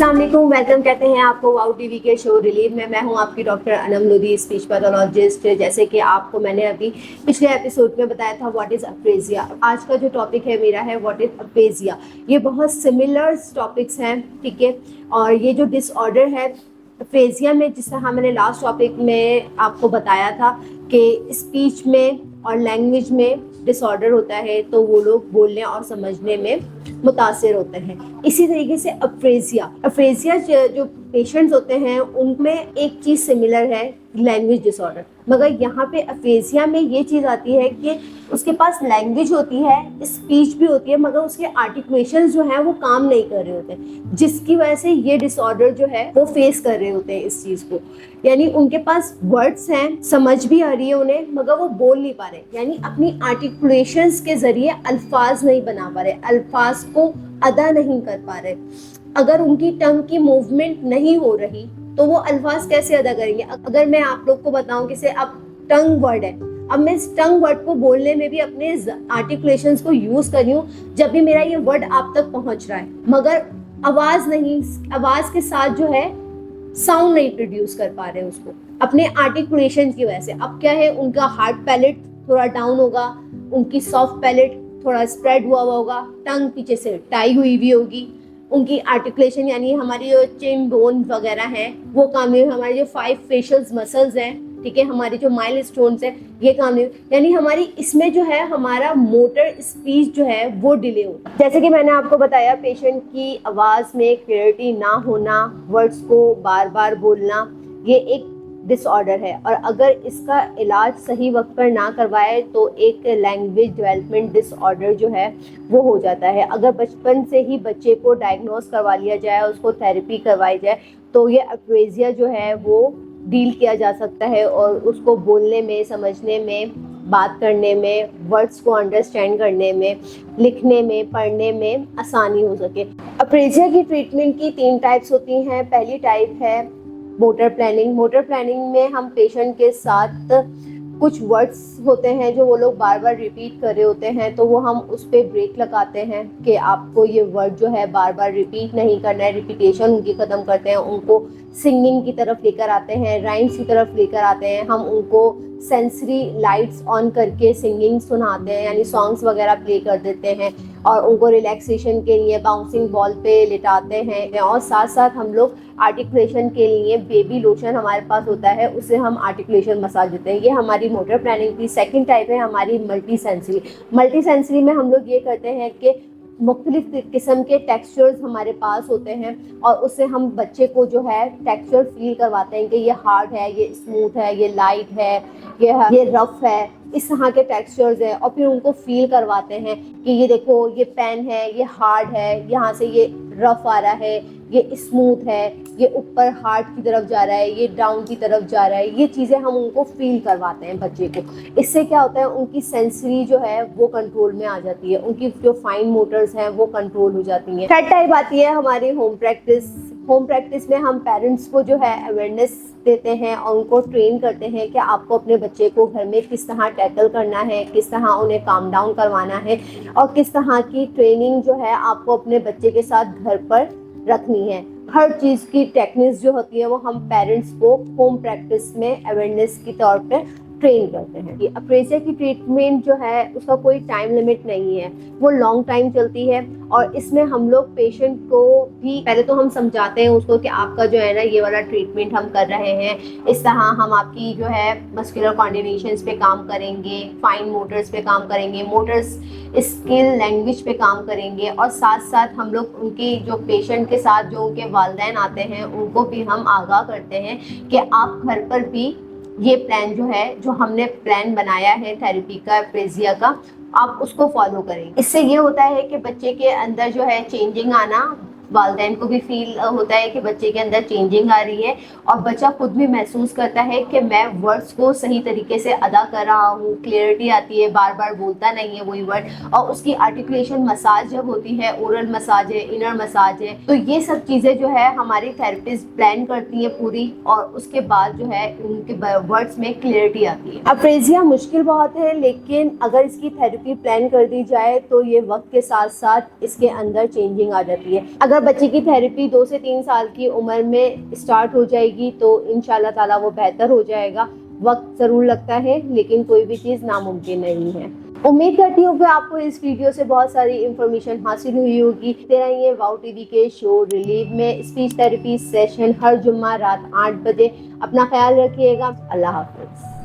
अस्सलाम वालेकुम, वेलकम कहते हैं आपको वाउ टीवी के शो रिलीव में। मैं हूं आपकी doctor Anam Lodhi, speech pathologist. जैसे कि आपको मैंने अभी पिछले एपिसोड में बताया था व्हाट इज़ अप्रेजिया। आज का जो टॉपिक है मेरा है व्हाट इज़ अप्रेजिया। ये बहुत सिमिलर टॉपिक्स हैं, ठीक है। और ये जो डिसऑर्डर है अप्रेजिया में, जिस तरह मैंने लास्ट टॉपिक में आपको बताया था कि स्पीच में और लैंग्वेज में डिसऑर्डर होता है तो वो लोग बोलने और समझने में मुतासिर होते हैं। इसी तरीके से अफ्रेजिया जो पेशेंट्स होते हैं उनमें एक चीज़ सिमिलर है, लैंग्वेज डिसऑर्डर। मगर यहाँ पे अफ्रेजिया में ये चीज़ आती है कि उसके पास लैंग्वेज होती है, स्पीच भी होती है, मगर उसके आर्टिकुलेशंस जो हैं वो काम नहीं कर रहे होते, जिसकी वजह से ये डिसऑर्डर जो है वो फेस कर रहे होते हैं इस चीज़ को। यानी उनके पास वर्ड्स हैं, समझ भी आ रही है उन्हें, मगर वो बोल नहीं पा रहे, यानी अपनी आर्टिकुलेशंस के ज़रिए अल्फाज नहीं बना पा रहे, अल्फाज को अदा नहीं कर पा रहे। अगर उनकी टंग की मूवमेंट नहीं हो रही तो वो अल्फाज कैसे अदा करेंगे। अगर मैं आप लोग को बताऊं कि से अब टंग वर्ड है, अब मैं इस टंग वर्ड को बोलने में भी अपने आर्टिकुलेशंस को यूज कर रही हूँ, जब भी मेरा ये वर्ड आप तक पहुंच रहा है, मगर आवाज नहीं, आवाज के साथ जो है साउंड नहीं प्रोड्यूस कर पा रहे उसको अपने आर्टिकुलेशन की वजह से। अब क्या है, उनका हार्ड पैलेट थोड़ा डाउन होगा, उनकी सॉफ्ट पैलेट थोड़ा स्प्रेड हुआ होगा, टंग पीछे से टाई हुई होगी, उनकी आर्टिकुलेशन यानी हमारी जो चिन बोन वगैरह हैं वो काम नहीं, हमारे जो 5 फेशियल मसल्स हैं, ठीक है, हमारी जो माइलस्टोन्स हैं ये काम नहीं, यानी हमारी इसमें जो है हमारा मोटर स्पीच जो है वो डिले होता है। जैसे कि मैंने आपको बताया, पेशेंट की आवाज़ में क्लियरिटी ना होना, वर्ड्स को बार बार बोलना, ये एक डिसऑर्डर है। और अगर इसका इलाज सही वक्त पर ना करवाए तो एक लैंग्वेज डेवलपमेंट डिसऑर्डर जो है वो हो जाता है। अगर बचपन से ही बच्चे को डायग्नोस करवा लिया जाए, उसको थेरेपी करवाई जाए, तो ये अप्रेजिया जो है वो डील किया जा सकता है और उसको बोलने में, समझने में, बात करने में, वर्ड्स को अंडरस्टैंड करने में, लिखने में, पढ़ने में आसानी हो सके। अप्रेजिया की ट्रीटमेंट की 3 टाइप्स होती हैं। पहली टाइप है मोटर प्लानिंग। मोटर प्लानिंग में हम पेशेंट के साथ कुछ वर्ड्स होते हैं जो वो लोग बार बार रिपीट कर रहे होते हैं, तो वो हम उस पर ब्रेक लगाते हैं कि आपको ये वर्ड जो है बार बार रिपीट नहीं करना है, रिपीटेशन उनकी ख़त्म करते हैं, उनको सिंगिंग की तरफ लेकर आते हैं, राइम्स की तरफ लेकर आते हैं, हम उनको सेंसरी लाइट्स ऑन करके सिंगिंग सुनाते हैं, यानी सॉन्ग्स वगैरह प्ले कर देते हैं, और उनको रिलैक्सेशन के लिए बाउंसिंग बॉल पे लिटाते हैं। और साथ साथ हम लोग आर्टिकुलेशन के लिए बेबी लोशन हमारे पास होता है, उससे हम आर्टिकुलेशन मसाज देते हैं। ये हमारी मोटर प्लानिंग की सेकंड टाइप है, हमारी मल्टी सेंसरी। मल्टी सेंसरी में हम लोग ये करते हैं कि मुख्तलिफ किस्म के टेक्सचर्स हमारे पास होते हैं और उससे हम बच्चे को जो है टेक्सचर फील करवाते हैं कि ये हार्ड है, ये स्मूथ है, ये लाइट है, ये रफ है, इस तरह के टेक्सचर्स है। और फिर उनको फील करवाते हैं कि ये देखो, ये पेन है, ये हार्ड है, यहाँ से ये रफ आ रहा है, ये स्मूथ है, ये ऊपर हार्ड की तरफ जा रहा है, ये डाउन की तरफ जा रहा है। ये चीज़ें हम उनको फील करवाते हैं बच्चे को। इससे क्या होता है, उनकी सेंसरी जो है वो कंट्रोल में आ जाती है, उनकी जो फाइन मोटर्स हैं वो कंट्रोल हो जाती हैं। थर्ड टाइप आती है हमारी होम प्रैक्टिस। होम प्रैक्टिस में हम पेरेंट्स को जो है अवेयरनेस देते हैं और उनको ट्रेन करते हैं कि आपको अपने बच्चे को घर में किस तरह टैकल करना है, किस तरह उन्हें काम डाउन करवाना है, और किस तरह की ट्रेनिंग जो है आपको अपने बच्चे के साथ घर पर रखनी है। हर चीज़ की टेक्निक्स जो होती है वो हम पेरेंट्स को होम प्रैक्टिस में अवेयरनेस के तौर पे ट्रेन करते हैं। ये अप्रेजिया की ट्रीटमेंट जो है उसका कोई टाइम लिमिट नहीं है, वो लॉन्ग टाइम चलती है। और इसमें हम लोग पेशेंट को भी पहले तो हम समझाते हैं उसको कि आपका जो है ना ये वाला ट्रीटमेंट हम कर रहे हैं, इस तरह हम आपकी जो है मस्कुलर कोऑर्डिनेशंस पे काम करेंगे, फाइन मोटर्स पे काम करेंगे, मोटर्स स्किल लैंग्वेज पे काम करेंगे, और साथ साथ हम लोग उनके जो पेशेंट के साथ जो उनके वालिदैन आते हैं उनको भी हम आगाह करते हैं कि आप घर पर भी ये प्लान जो है, जो हमने प्लान बनाया है थेरेपी का, अप्रेजिया का, आप उसको फॉलो करें। इससे ये होता है कि बच्चे के अंदर जो है चेंजिंग आना, वालिदैन को भी फील होता है कि बच्चे के अंदर चेंजिंग आ रही है, और बच्चा खुद भी महसूस करता है कि मैं वर्ड्स को सही तरीके से अदा कर रहा हूँ, क्लियरिटी आती है, बार बार बोलता नहीं है वही वर्ड। और उसकी आर्टिकुलेशन मसाज जब होती है, ओरल मसाज है, इनर मसाज है, तो ये सब चीज़ें जो है हमारी थेरेपिस्ट प्लान करती है पूरी, और उसके बाद जो है उनके वर्ड्स में क्लियरिटी आती है। अप्रेजिया मुश्किल बहुत है, लेकिन अगर इसकी थेरेपी प्लान कर दी जाए तो ये वक्त के साथ साथ इसके अंदर चेंजिंग आ जाती है। अगर बच्चे की थेरेपी 2 से 3 साल की उम्र में स्टार्ट हो जाएगी तो इंशाल्लाह ताला वो बेहतर हो जाएगा। वक्त ज़रूर लगता है लेकिन कोई भी चीज़ नामुमकिन नहीं है। उम्मीद करती हूँ कि आपको इस वीडियो से बहुत सारी इंफॉर्मेशन हासिल हुई होगी। तेरा ये वाओ टीवी के शो रिलीव में स्पीच थेरेपी सेशन हर जुम्मा रात 8 बजे। अपना ख्याल रखिएगा। अल्लाह हाफ़िज़।